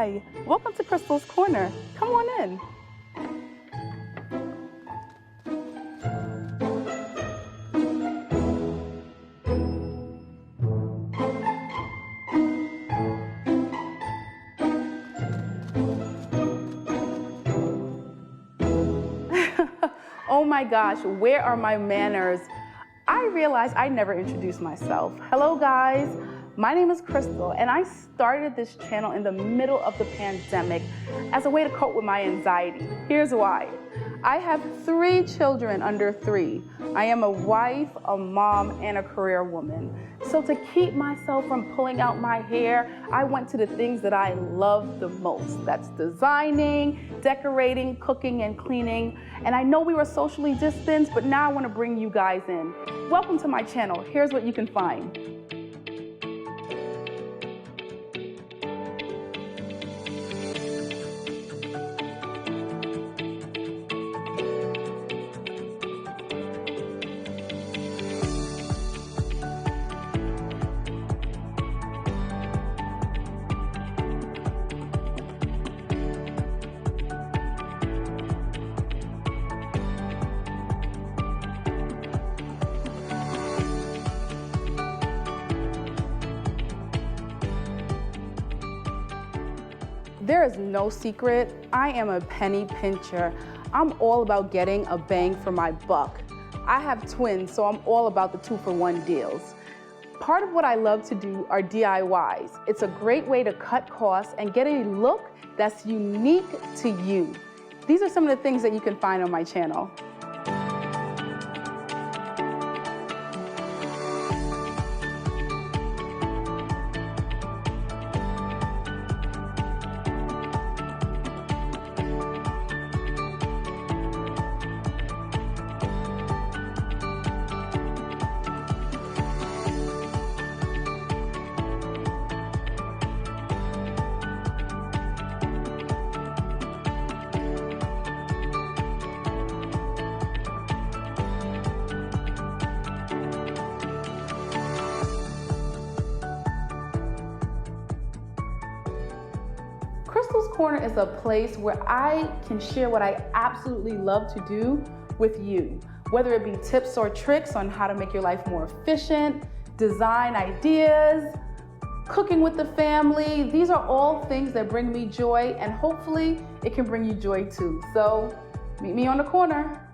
Hi, welcome to Crystle's Corner. Come on in. Oh my gosh, where are my manners? I realized I never introduced myself. Hello guys, my name is Crystle and I started this channel in the middle of the pandemic as a way to cope with my anxiety. Here's why. I have 3 children under 3. I am a wife, a mom, and a career woman. So to keep myself from pulling out my hair, I went to the things that I love the most. That's designing, decorating, cooking, and cleaning. And I know we were socially distanced, but now I want to bring you guys in. Welcome to my channel. Here's what you can find. There is no secret, I am a penny pincher. I'm all about getting a bang for my buck. I have twins, so I'm all about the 2-for-1 deals. Part of what I love to do are DIYs. It's a great way to cut costs and get a look that's unique to you. These are some of the things that you can find on my channel. Crystle's Corner is a place where I can share what I absolutely love to do with you, whether it be tips or tricks on how to make your life more efficient, design ideas, cooking with the family. These are all things that bring me joy, and hopefully it can bring you joy too. So meet me on the corner.